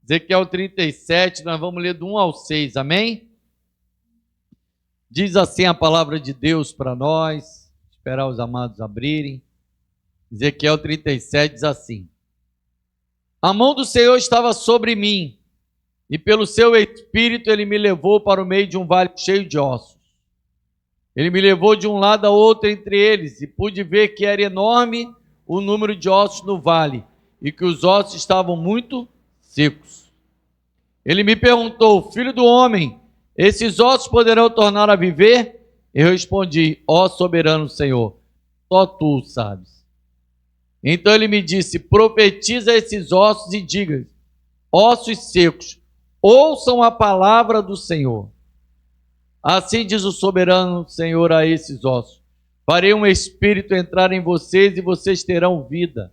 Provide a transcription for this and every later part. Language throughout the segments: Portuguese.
Ezequiel 37, nós vamos ler do 1 ao 6, amém? Diz assim a palavra de Deus para nós, esperar os amados abrirem. Ezequiel 37 diz assim: A mão do Senhor estava sobre mim, e pelo seu espírito ele me levou para o meio de um vale cheio de ossos. Ele me levou de um lado a outro entre eles, e pude ver que era enorme o número de ossos no vale, e que os ossos estavam muito secos. Ele me perguntou: Filho do homem, esses ossos poderão tornar a viver? Eu respondi: Ó soberano Senhor, só tu sabes. Então ele me disse: Profetiza esses ossos e diga: ossos secos, ouçam a palavra do Senhor. Assim diz o soberano Senhor a esses ossos: Farei um espírito entrar em vocês e vocês terão vida.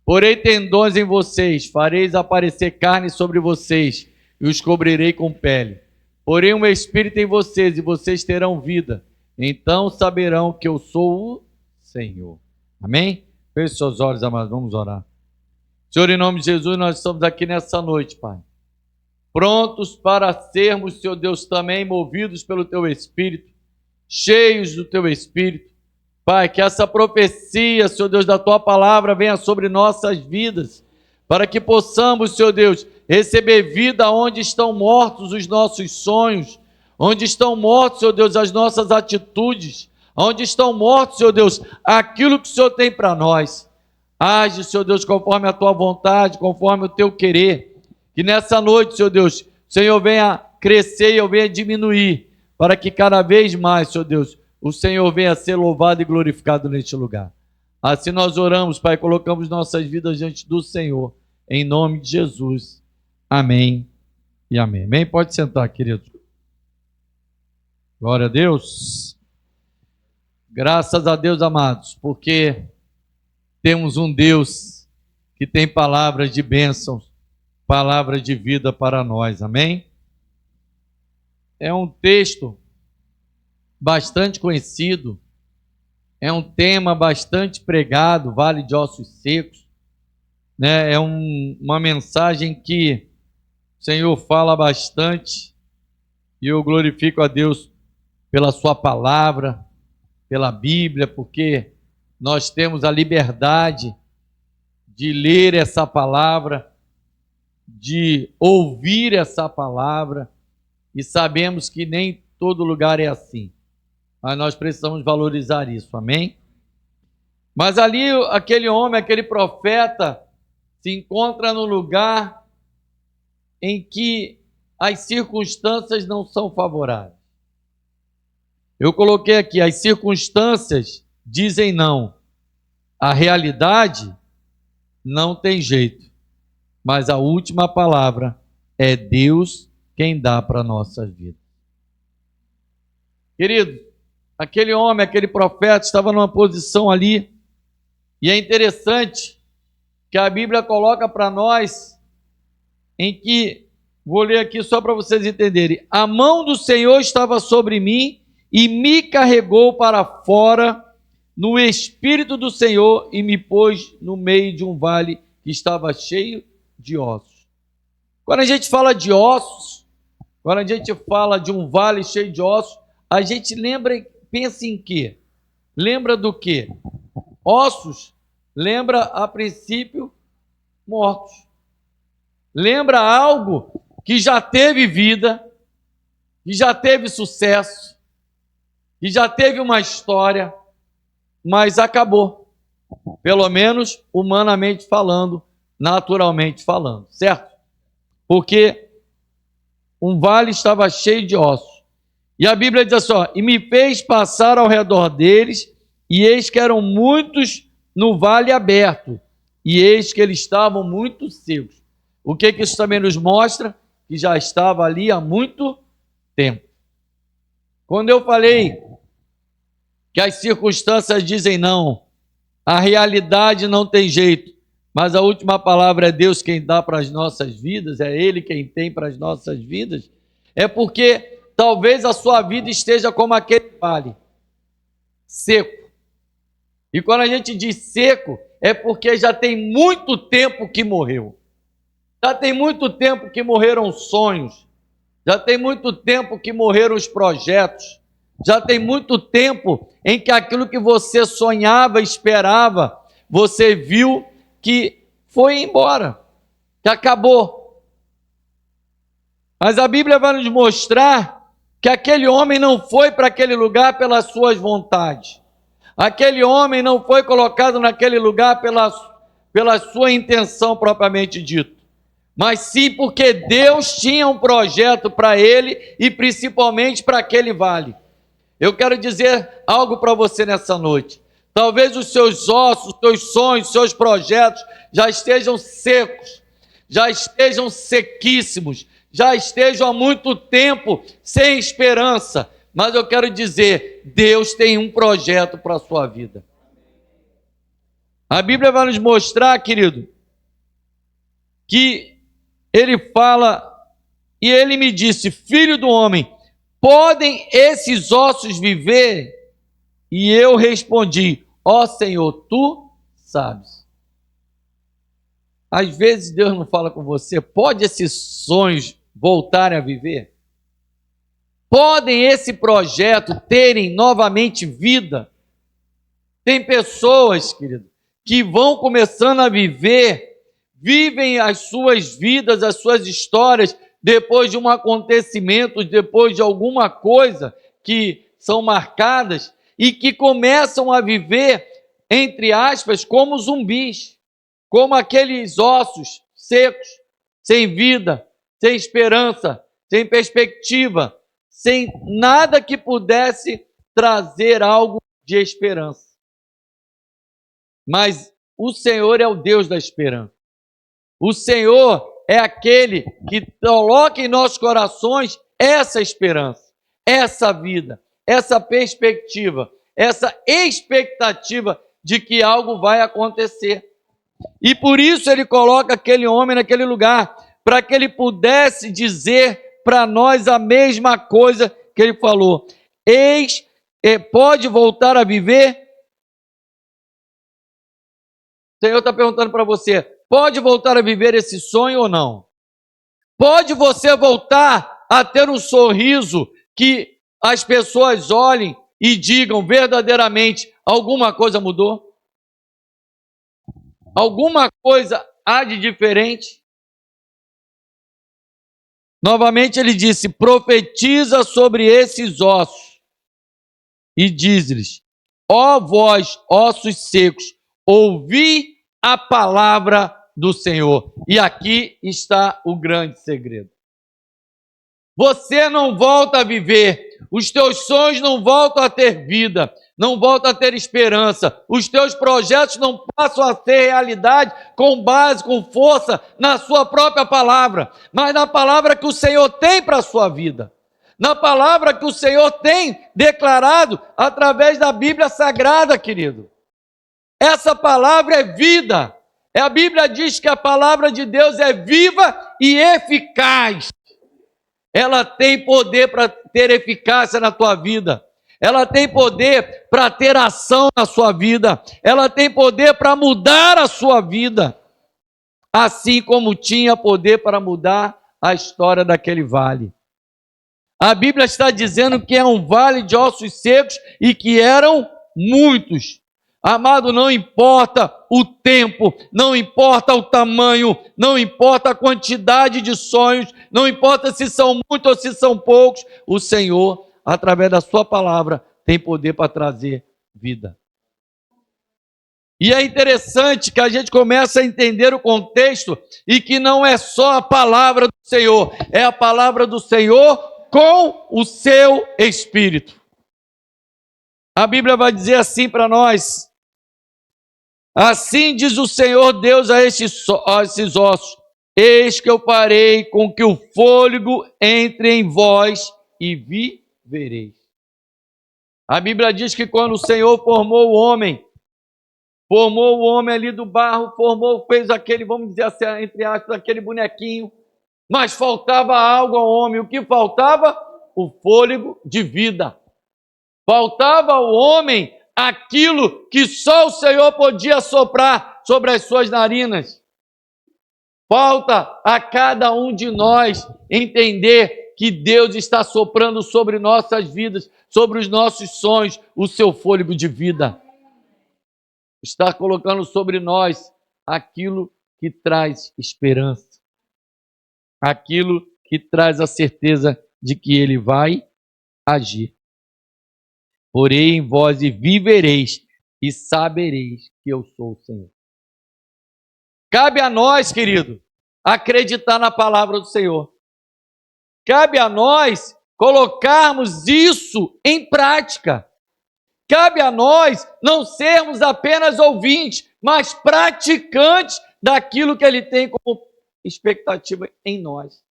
Porei tendões em vocês, fareis aparecer carne sobre vocês e os cobrirei com pele. Porei um espírito em vocês e vocês terão vida. Então saberão que eu sou o Senhor. Amém? Feche seus olhos, amados, vamos orar. Senhor, em nome de Jesus, nós estamos aqui nessa noite, Pai, prontos para sermos, Senhor Deus, também movidos pelo Teu Espírito, cheios do Teu Espírito. Pai, que essa profecia, Senhor Deus, da Tua palavra venha sobre nossas vidas, para que possamos, Senhor Deus, receber vida onde estão mortos os nossos sonhos, onde estão mortos, Senhor Deus, as nossas atitudes, onde estão mortos, Senhor Deus, aquilo que o Senhor tem para nós. Age, Senhor Deus, conforme a Tua vontade, conforme o Teu querer. Que nessa noite, Senhor Deus, o Senhor venha crescer e eu venha diminuir, para que cada vez mais, Senhor Deus, o Senhor venha ser louvado e glorificado neste lugar. Assim nós oramos, Pai, colocamos nossas vidas diante do Senhor, em nome de Jesus. Amém e amém. Amém? Pode sentar, querido. Glória a Deus. Graças a Deus, amados, porque temos um Deus que tem palavras de bênçãos, palavras de vida para nós. Amém? É um texto bastante conhecido, é um tema bastante pregado, Vale de Ossos Secos, né? É uma mensagem que o Senhor fala bastante e eu glorifico a Deus pela sua palavra, pela Bíblia, porque nós temos a liberdade de ler essa palavra, de ouvir essa palavra, e sabemos que nem todo lugar é assim. Mas nós precisamos valorizar isso, amém? Mas ali aquele homem, aquele profeta, se encontra no lugar em que as circunstâncias não são favoráveis. Eu coloquei aqui, as circunstâncias dizem não. A realidade não tem jeito. Mas a última palavra é Deus quem dá para a nossa vida. Querido, aquele homem, aquele profeta estava numa posição ali, e é interessante que a Bíblia coloca para nós em que, vou ler aqui só para vocês entenderem: a mão do Senhor estava sobre mim e me carregou para fora no Espírito do Senhor e me pôs no meio de um vale que estava cheio de ossos. Quando a gente fala de ossos, quando a gente fala de um vale cheio de ossos, a gente lembra, pensa em quê? Lembra do quê? Ossos, lembra a princípio mortos. Lembra algo que já teve vida, que já teve sucesso, que já teve uma história, mas acabou. Pelo menos humanamente falando, naturalmente falando, certo? Porque um vale estava cheio de ossos. E a Bíblia diz assim, ó, e me fez passar ao redor deles, e eis que eram muitos no vale aberto, e eis que eles estavam muito secos. O que isso também nos mostra? Que já estava ali há muito tempo. Quando eu falei que as circunstâncias dizem não, a realidade não tem jeito, mas a última palavra é Deus quem dá para as nossas vidas, é Ele quem tem para as nossas vidas, é porque talvez a sua vida esteja como aquele vale, seco. E quando a gente diz seco, é porque já tem muito tempo que morreu. Já tem muito tempo que morreram sonhos. Já tem muito tempo que morreram os projetos. Já tem muito tempo em que aquilo que você sonhava, esperava, você viu que foi embora, que acabou. Mas a Bíblia vai nos mostrar que aquele homem não foi para aquele lugar pelas suas vontades. Aquele homem não foi colocado naquele lugar pela sua intenção propriamente dito, mas sim porque Deus tinha um projeto para ele e principalmente para aquele vale. Eu quero dizer algo para você nessa noite. Talvez os seus ossos, os seus sonhos, os seus projetos já estejam secos, já estejam sequíssimos, já estejam há muito tempo sem esperança. Mas eu quero dizer, Deus tem um projeto para a sua vida. A Bíblia vai nos mostrar, querido, que ele fala, e ele me disse: filho do homem, podem esses ossos viver? E eu respondi: ó Senhor, tu sabes. Às vezes Deus não fala com você: pode esses sonhos voltarem a viver? Podem esse projeto terem novamente vida? Tem pessoas, querido, que vão começando a viver, vivem as suas vidas, as suas histórias, depois de um acontecimento, depois de alguma coisa que são marcadas e que começam a viver, entre aspas, como zumbis, como aqueles ossos secos, sem vida, sem esperança, sem perspectiva, sem nada que pudesse trazer algo de esperança. Mas o Senhor é o Deus da esperança. O Senhor é aquele que coloca em nossos corações essa esperança, essa vida, essa perspectiva, essa expectativa de que algo vai acontecer. E por isso ele coloca aquele homem naquele lugar, para que ele pudesse dizer para nós a mesma coisa que ele falou. Pode voltar a viver? O Senhor está perguntando para você, pode voltar a viver esse sonho ou não? Pode você voltar a ter um sorriso que as pessoas olhem e digam verdadeiramente, alguma coisa mudou? Alguma coisa há de diferente? Novamente ele disse, profetiza sobre esses ossos e diz-lhes, ó vós, ossos secos, ouvi a palavra do Senhor. E aqui está o grande segredo. Você não volta a viver, os teus sonhos não voltam a ter vida, não voltam a ter esperança, os teus projetos não passam a ser realidade com base, com força na sua própria palavra, mas na palavra que o Senhor tem para a sua vida, na palavra que o Senhor tem declarado através da Bíblia Sagrada, querido. Essa palavra é vida. A Bíblia diz que a palavra de Deus é viva e eficaz. Ela tem poder para ter eficácia na tua vida. Ela tem poder para ter ação na sua vida. Ela tem poder para mudar a sua vida. Assim como tinha poder para mudar a história daquele vale. A Bíblia está dizendo que é um vale de ossos secos e que eram muitos. Amado, não importa o tempo, não importa o tamanho, não importa a quantidade de sonhos, não importa se são muitos ou se são poucos, o Senhor, através da sua palavra, tem poder para trazer vida. E é interessante que a gente comece a entender o contexto e que não é só a palavra do Senhor, é a palavra do Senhor com o seu Espírito. A Bíblia vai dizer assim para nós, assim diz o Senhor Deus a esses ossos, eis que eu farei com que o fôlego entre em vós e vivereis. A Bíblia diz que quando o Senhor formou o homem ali do barro, fez aquele, vamos dizer assim, entre aspas, aquele bonequinho, mas faltava algo ao homem. O que faltava? O fôlego de vida. Faltava ao homem aquilo que só o Senhor podia soprar sobre as suas narinas. Falta a cada um de nós entender que Deus está soprando sobre nossas vidas, sobre os nossos sonhos, o seu fôlego de vida. Está colocando sobre nós aquilo que traz esperança, aquilo que traz a certeza de que Ele vai agir. Porém em vós e vivereis e sabereis que eu sou o Senhor. Cabe a nós, querido, acreditar na palavra do Senhor. Cabe a nós colocarmos isso em prática. Cabe a nós não sermos apenas ouvintes, mas praticantes daquilo que Ele tem como expectativa em nós.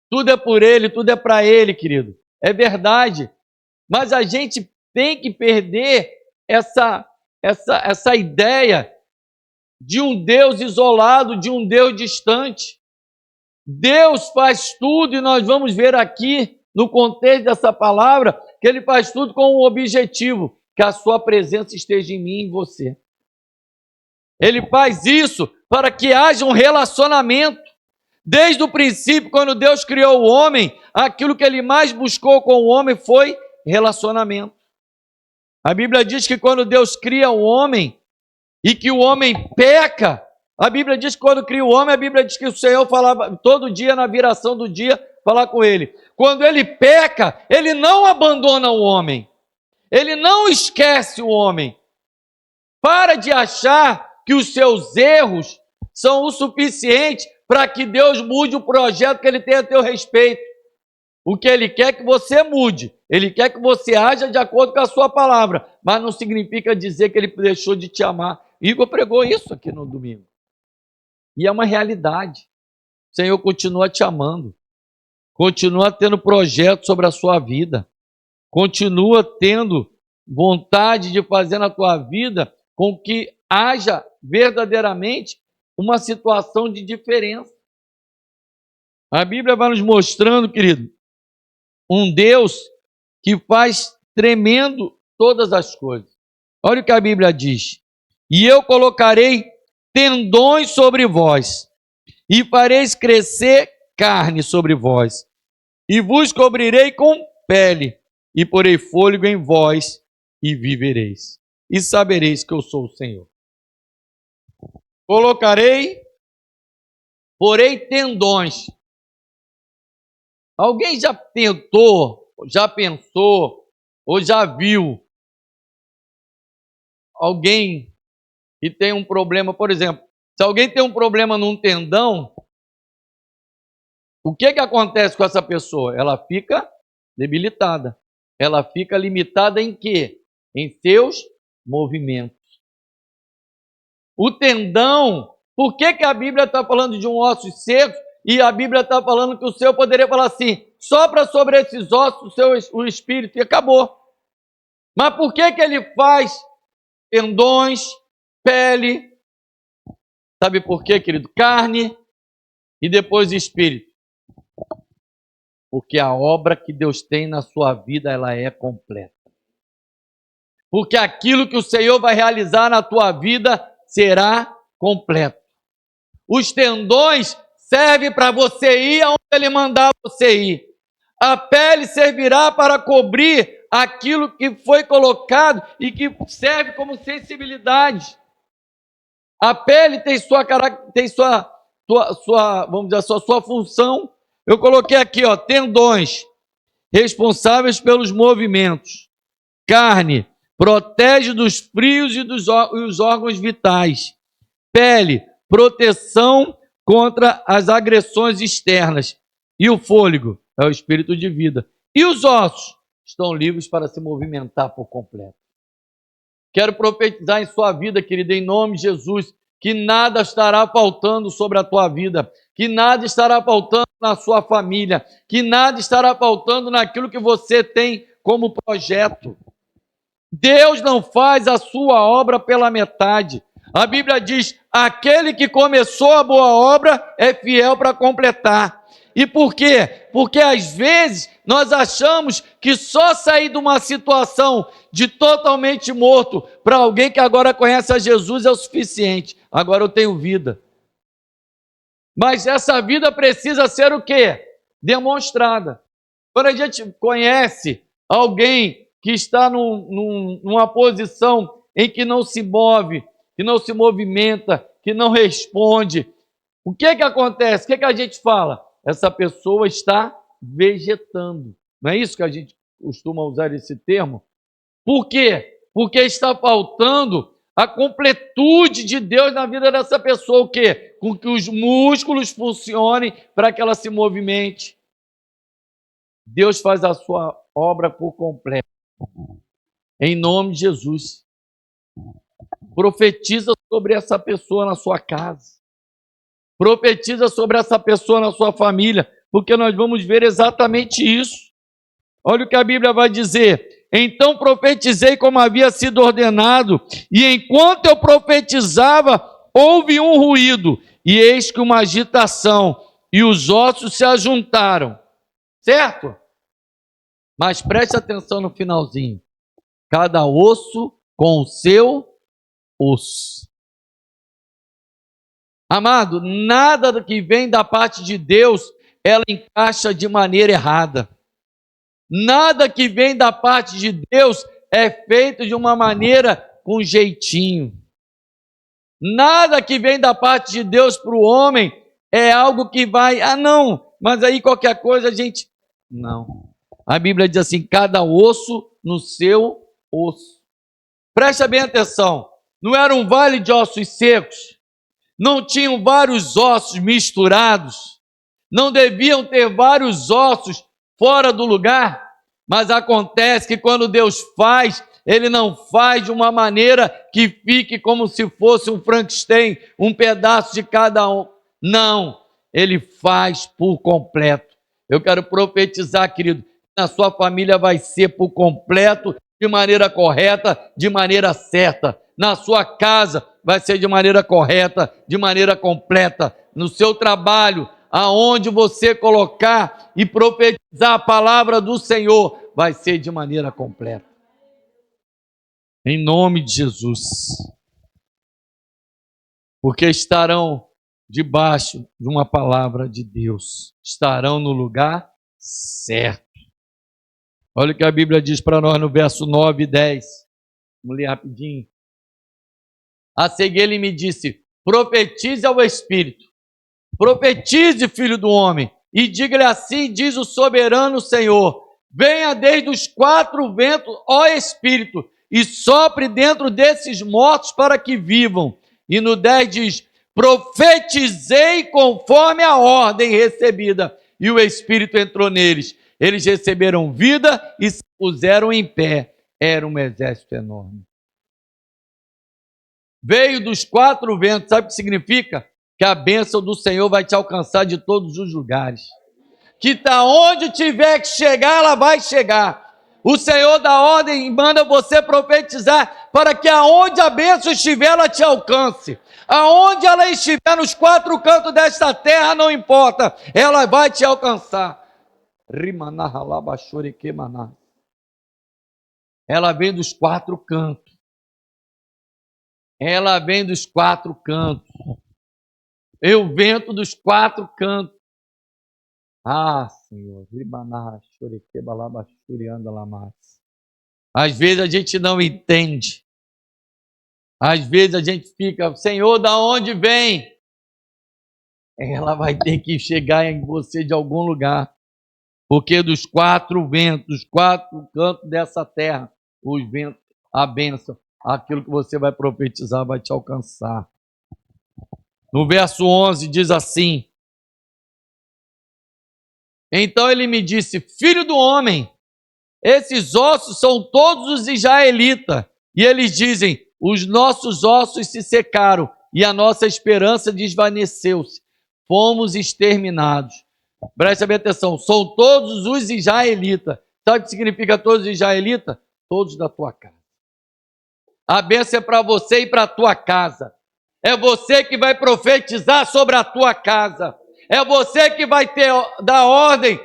Tudo é por Ele, tudo é para Ele, querido. É verdade. Mas a gente tem que perder essa ideia de um Deus isolado, de um Deus distante. Deus faz tudo e nós vamos ver aqui, no contexto dessa palavra, que Ele faz tudo com um objetivo, que a sua presença esteja em mim e em você. Ele faz isso para que haja um relacionamento. Desde o princípio, quando Deus criou o homem, aquilo que Ele mais buscou com o homem foi relacionamento. A Bíblia diz que quando Deus cria o homem, e que o homem peca, a Bíblia diz que quando cria o homem, a Bíblia diz que o Senhor falava todo dia, na viração do dia, falar com ele. Quando ele peca, ele não abandona o homem, ele não esquece o homem. Para de achar que os seus erros são o suficiente para que Deus mude o projeto que Ele tem a teu respeito. O que Ele quer é que você mude, Ele quer que você haja de acordo com a sua palavra, mas não significa dizer que Ele deixou de te amar. Igor pregou isso aqui no domingo. E é uma realidade. O Senhor continua te amando, continua tendo projeto sobre a sua vida, continua tendo vontade de fazer na tua vida com que haja verdadeiramente uma situação de diferença. A Bíblia vai nos mostrando, querido, um Deus que faz tremendo todas as coisas. Olha o que a Bíblia diz. E eu colocarei tendões sobre vós, e fareis crescer carne sobre vós, e vos cobrirei com pele, e porei fôlego em vós, e vivereis. E sabereis que eu sou o Senhor. Colocarei, porei tendões. Alguém já tentou, já pensou, ou já viu alguém que tem um problema, por exemplo, se alguém tem um problema num tendão, o que acontece com essa pessoa? Ela fica debilitada. Ela fica limitada em quê? Em seus movimentos. O tendão, por que a Bíblia está falando de um osso seco e a Bíblia está falando que o Senhor poderia falar assim, sopra sobre esses ossos o Espírito e acabou. Mas por que Ele faz tendões, pele, sabe por quê, querido? Carne e depois Espírito. Porque a obra que Deus tem na sua vida, ela é completa. Porque aquilo que o Senhor vai realizar na tua vida será completo. Os tendões servem para você ir aonde Ele mandar você ir. A pele servirá para cobrir aquilo que foi colocado e que serve como sensibilidade. A pele tem vamos dizer, sua função. Eu coloquei aqui, ó, tendões, responsáveis pelos movimentos. Carne, protege dos frios e dos órgãos vitais. Pele, proteção contra as agressões externas. E o fôlego é o espírito de vida. E os ossos estão livres para se movimentar por completo. Quero profetizar em sua vida, querida, em nome de Jesus, que nada estará faltando sobre a tua vida, que nada estará faltando na sua família, que nada estará faltando naquilo que você tem como projeto. Deus não faz a sua obra pela metade. A Bíblia diz, aquele que começou a boa obra é fiel para completar. E por quê? Porque às vezes nós achamos que só sair de uma situação de totalmente morto para alguém que agora conhece a Jesus é o suficiente. Agora eu tenho vida. Mas essa vida precisa ser o quê? Demonstrada. Quando a gente conhece alguém que está numa posição em que não se move, que não se movimenta, que não responde, o que acontece? O que a gente fala? Essa pessoa está vegetando. Não é isso que a gente costuma usar esse termo? Por quê? Porque está faltando a completude de Deus na vida dessa pessoa. O quê? Com que os músculos funcionem para que ela se movimente. Deus faz a sua obra por completo. Em nome de Jesus. Profetiza sobre essa pessoa na sua casa. Profetiza sobre essa pessoa na sua família, porque nós vamos ver exatamente isso. Olha o que a Bíblia vai dizer. Então profetizei como havia sido ordenado, e enquanto eu profetizava, houve um ruído, e eis que uma agitação, e os ossos se ajuntaram. Certo? Mas preste atenção no finalzinho. Cada osso com o seu osso. Amado, nada do que vem da parte de Deus, ela encaixa de maneira errada. Nada que vem da parte de Deus é feito de uma maneira com jeitinho. Nada que vem da parte de Deus para o homem é algo que vai, não, mas aí qualquer coisa a gente... Não. A Bíblia diz assim, cada osso no seu osso. Presta bem atenção, não era um vale de ossos secos, não tinham vários ossos misturados, não deviam ter vários ossos fora do lugar, mas acontece que quando Deus faz, Ele não faz de uma maneira que fique como se fosse um Frankenstein, um pedaço de cada um. Não, Ele faz por completo. Eu quero profetizar, querido, na sua família vai ser por completo, de maneira correta, de maneira certa. Na sua casa vai ser de maneira correta, de maneira completa. No seu trabalho, aonde você colocar e profetizar a palavra do Senhor, vai ser de maneira completa. Em nome de Jesus. Porque estarão debaixo de uma palavra de Deus. Estarão no lugar certo. Olha o que a Bíblia diz para nós no verso 9 e 10. Vamos ler rapidinho. A seguir ele me disse, profetize ao Espírito. Profetize, filho do homem, e diga-lhe assim, diz o soberano Senhor, venha desde os quatro ventos, ó Espírito, e sopre dentro desses mortos para que vivam. E no 10 diz, profetizei conforme a ordem recebida, e o Espírito entrou neles. Eles receberam vida e se puseram em pé. Era um exército enorme. Veio dos quatro ventos, sabe o que significa? Que a bênção do Senhor vai te alcançar de todos os lugares. Que tá onde tiver que chegar, ela vai chegar. O Senhor dá ordem e manda você profetizar para que aonde a bênção estiver, ela te alcance. Aonde ela estiver nos quatro cantos desta terra, não importa, ela vai te alcançar. Ela vem dos quatro cantos. Ela vem dos quatro cantos. Eu vento dos quatro cantos. Ah, Senhor. Às vezes a gente não entende. Às vezes a gente fica, Senhor, da onde vem? Ela vai ter que chegar em você de algum lugar. Porque dos quatro ventos, dos quatro cantos dessa terra, os ventos, a bênção, aquilo que você vai profetizar vai te alcançar. No verso 11 diz assim, então ele me disse, filho do homem, esses ossos são todos os israelitas. E eles dizem, os nossos ossos se secaram e a nossa esperança desvaneceu-se. Fomos exterminados. Preste bem atenção, são todos os israelitas. Sabe o que significa todos os israelitas? Todos da tua casa. A bênção é para você e para a tua casa. É você que vai profetizar sobre a tua casa. É você que vai dar ordem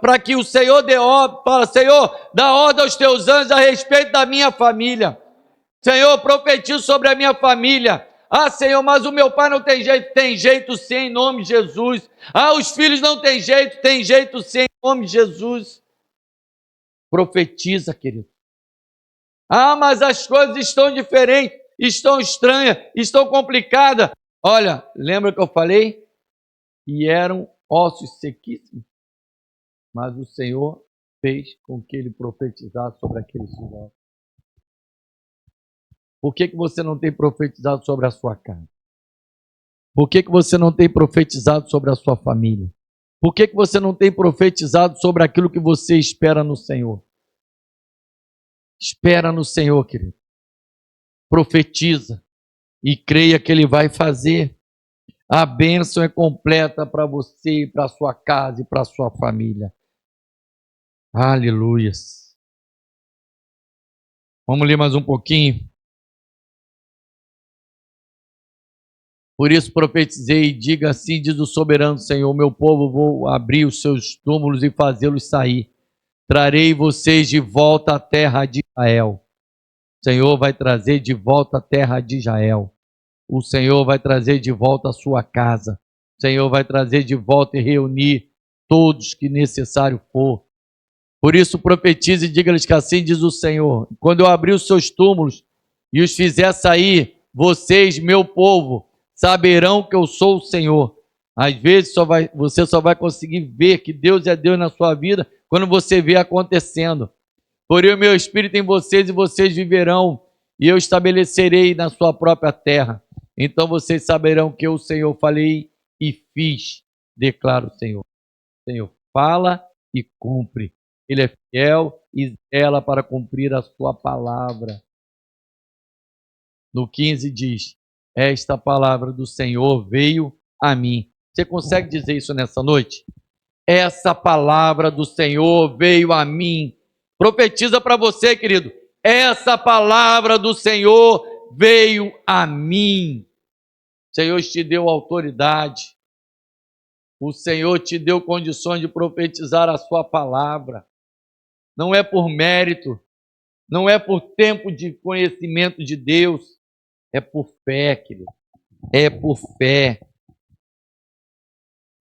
para que o Senhor dê ordem. Fala, Senhor, dá ordem aos teus anjos a respeito da minha família. Senhor, profetizo sobre a minha família. Ah, Senhor, mas o meu pai não tem jeito. Tem jeito sim, em nome de Jesus. Ah, os filhos não tem jeito sim, em nome de Jesus. Profetiza, querido. Ah, mas as coisas estão diferentes, estão estranhas, estão complicadas. Olha, lembra que eu falei? E eram ossos sequíssimos. Mas o Senhor fez com que ele profetizasse sobre aqueles ossos. Por que você não tem profetizado sobre a sua casa? Por que você não tem profetizado sobre a sua família? Por que você não tem profetizado sobre aquilo que você espera no Senhor? Espera no Senhor, querido. Profetiza e creia que Ele vai fazer. A bênção é completa para você, para a sua casa e para a sua família. Aleluias. Vamos ler mais um pouquinho. Por isso profetizei e diga assim, diz o soberano Senhor, meu povo, vou abrir os seus túmulos e fazê-los sair. Trarei vocês de volta à terra de Israel. O Senhor vai trazer de volta a terra de Israel. O Senhor vai trazer de volta a sua casa. O Senhor vai trazer de volta e reunir todos que necessário for. Por isso profetize e diga-lhes que assim diz o Senhor. Quando eu abrir os seus túmulos e os fizer sair, vocês, meu povo, saberão que eu sou o Senhor. Às vezes você só vai conseguir ver que Deus é Deus na sua vida quando você vê acontecendo. Porém o meu espírito em vocês e vocês viverão, e eu estabelecerei na sua própria terra. Então vocês saberão que eu, o Senhor, falei e fiz, declara o Senhor. O Senhor fala e cumpre. Ele é fiel e zela para cumprir a sua palavra. No 15 diz, esta palavra do Senhor veio a mim. Você consegue dizer isso nessa noite? Essa palavra do Senhor veio a mim. Profetiza para você, querido. Essa palavra do Senhor veio a mim. O Senhor te deu autoridade. O Senhor te deu condições de profetizar a sua palavra. Não é por mérito, não é por tempo de conhecimento de Deus, é por fé, querido. É por fé.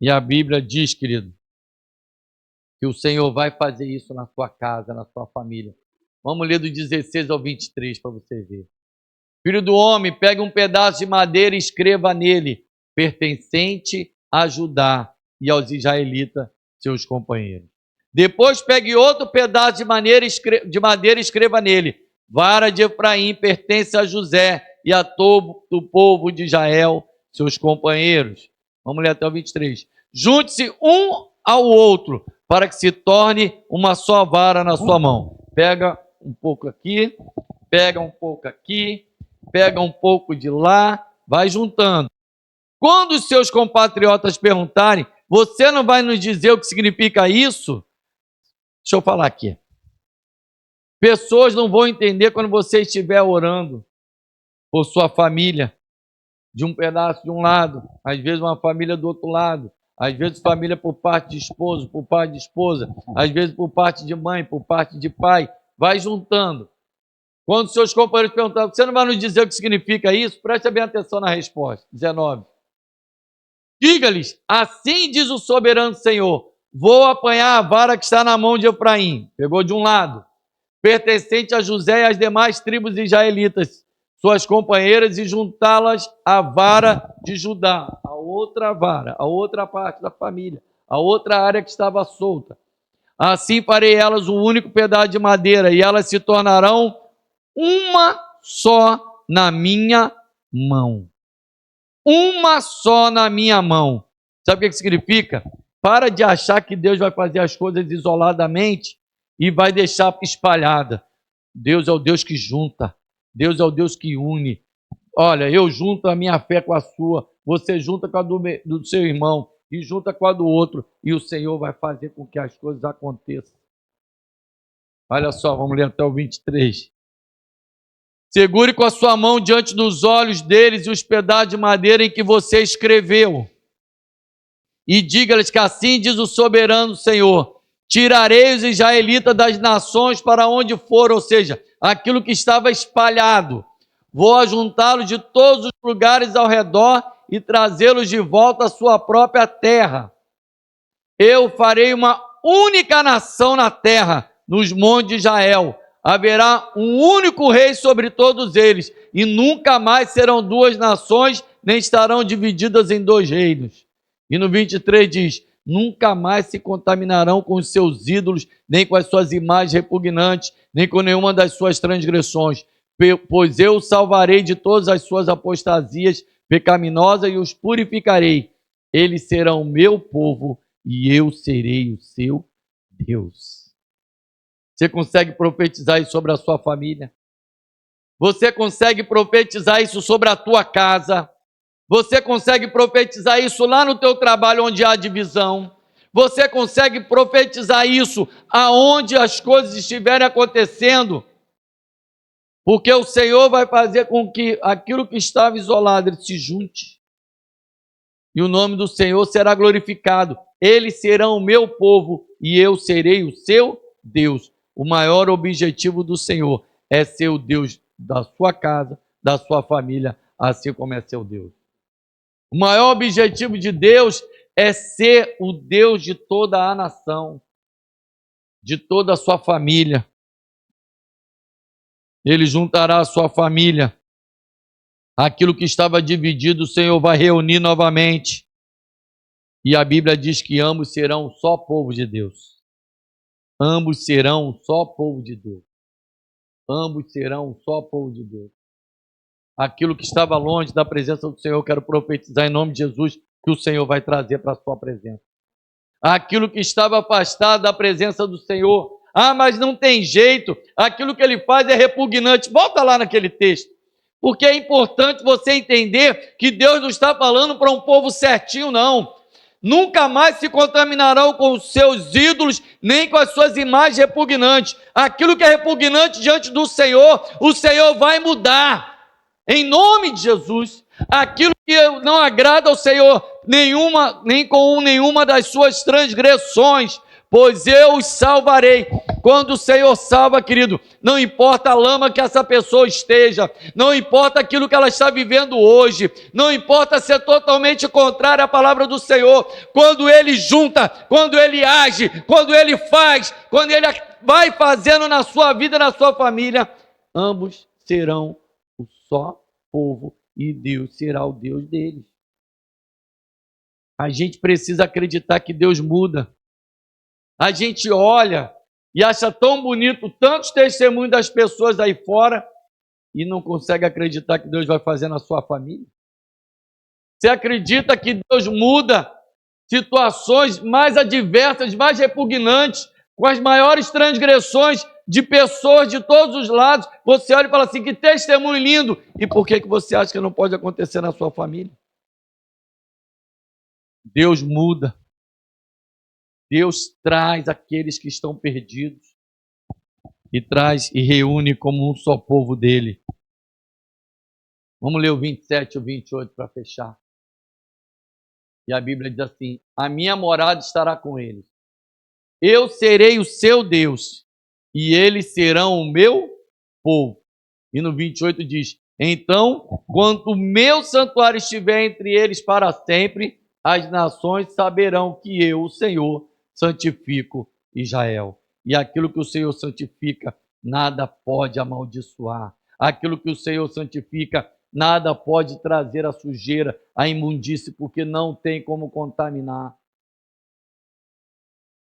E a Bíblia diz, querido, que o Senhor vai fazer isso na sua casa, na sua família. Vamos ler do 16 ao 23 para você ver. Filho do homem, pegue um pedaço de madeira e escreva nele, pertencente a Judá e aos israelitas, seus companheiros. Depois pegue outro pedaço de madeira e escreva nele, vara de Efraim pertence a José e a todo o povo de Israel, seus companheiros. Vamos ler até o 23. Junte-se um ao outro, para que se torne uma só vara na sua mão. Pega um pouco aqui, pega um pouco aqui, pega um pouco de lá, vai juntando. Quando os seus compatriotas perguntarem, você não vai nos dizer o que significa isso? Deixa eu falar aqui. Pessoas não vão entender quando você estiver orando por sua família, de um pedaço de um lado, às vezes uma família do outro lado, às vezes família por parte de esposo, por parte de esposa, às vezes por parte de mãe, por parte de pai, vai juntando. Quando seus companheiros perguntarem, você não vai nos dizer o que significa isso? Preste bem atenção na resposta. 19. Diga-lhes, assim diz o soberano Senhor, vou apanhar a vara que está na mão de Efraim, pegou de um lado, pertencente a José e às demais tribos israelitas, suas companheiras, e juntá-las à vara de Judá, a outra vara, a outra parte da família, a outra área que estava solta. Assim farei elas um único pedaço de madeira, e elas se tornarão uma só na minha mão. Uma só na minha mão. Sabe o que significa? Para de achar que Deus vai fazer as coisas isoladamente e vai deixar espalhada. Deus é o Deus que junta. Deus é o Deus que une. Olha, eu junto a minha fé com a sua, você junta com a do seu irmão e junta com a do outro, e o Senhor vai fazer com que as coisas aconteçam. Olha só, vamos ler até o 23. Segure com a sua mão diante dos olhos deles e os pedaços de madeira em que você escreveu. E diga-lhes que assim diz o soberano Senhor, tirarei os israelitas das nações para onde foram, ou seja, aquilo que estava espalhado. Vou ajuntá-los de todos os lugares ao redor e trazê-los de volta à sua própria terra. Eu farei uma única nação na terra, nos montes de Israel. Haverá um único rei sobre todos eles, e nunca mais serão duas nações, nem estarão divididas em dois reinos. E no 23 diz: nunca mais se contaminarão com os seus ídolos, nem com as suas imagens repugnantes, nem com nenhuma das suas transgressões, pois eu os salvarei de todas as suas apostasias pecaminosas e os purificarei. Eles serão o meu povo e eu serei o seu Deus. Você consegue profetizar isso sobre a sua família? Você consegue profetizar isso sobre a tua casa? Você consegue profetizar isso lá no teu trabalho onde há divisão? Você consegue profetizar isso aonde as coisas estiverem acontecendo? Porque o Senhor vai fazer com que aquilo que estava isolado ele se junte. E o nome do Senhor será glorificado. Eles serão o meu povo e eu serei o seu Deus. O maior objetivo do Senhor é ser o Deus da sua casa, da sua família, assim como é seu Deus. O maior objetivo de Deus é ser o Deus de toda a nação, de toda a sua família. Ele juntará a sua família. Aquilo que estava dividido, o Senhor vai reunir novamente. E a Bíblia diz que ambos serão um só povo de Deus. Ambos serão um só povo de Deus. Ambos serão um só povo de Deus. Aquilo que estava longe da presença do Senhor, eu quero profetizar em nome de Jesus que o Senhor vai trazer para a sua presença. Aquilo que estava afastado da presença do Senhor, mas não tem jeito, aquilo que ele faz é repugnante. Volta lá naquele texto, porque é importante você entender que Deus não está falando para um povo certinho, não. Nunca mais se contaminarão com os seus ídolos, nem com as suas imagens repugnantes. Aquilo que é repugnante diante do Senhor, o Senhor vai mudar. Em nome de Jesus. Aquilo que não agrada ao Senhor, nem com nenhuma das suas transgressões, pois eu os salvarei. Quando o Senhor salva, querido, não importa a lama que essa pessoa esteja, não importa aquilo que ela está vivendo hoje, não importa ser totalmente contrário à palavra do Senhor, quando Ele junta, quando Ele age, quando Ele faz, quando Ele vai fazendo na sua vida, na sua família, ambos serão o só povo e Deus será o Deus deles. A gente precisa acreditar que Deus muda. A gente olha e acha tão bonito tantos testemunhos das pessoas aí fora e não consegue acreditar que Deus vai fazer na sua família. Você acredita que Deus muda situações mais adversas, mais repugnantes, com as maiores transgressões de pessoas de todos os lados? Você olha e fala assim, que testemunho lindo. E por que você acha que não pode acontecer na sua família? Deus muda. Deus traz aqueles que estão perdidos e traz e reúne como um só povo dele. Vamos ler o 27 e o 28 para fechar. E a Bíblia diz assim: a minha morada estará com eles. Eu serei o seu Deus e eles serão o meu povo. E no 28 diz: então, quando o meu santuário estiver entre eles para sempre, as nações saberão que eu, o Senhor, santifico Israel. E aquilo que o Senhor santifica, nada pode amaldiçoar. Aquilo que o Senhor santifica, nada pode trazer a sujeira, a imundície, porque não tem como contaminar.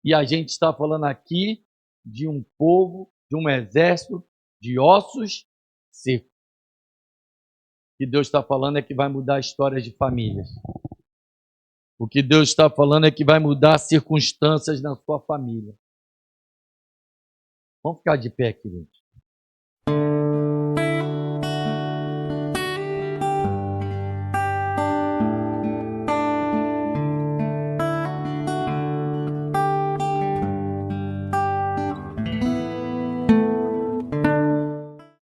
E a gente está falando aqui de um povo, de um exército de ossos secos. O que Deus está falando é que vai mudar histórias de famílias. O que Deus está falando é que vai mudar circunstâncias na sua família. Vamos ficar de pé, queridos.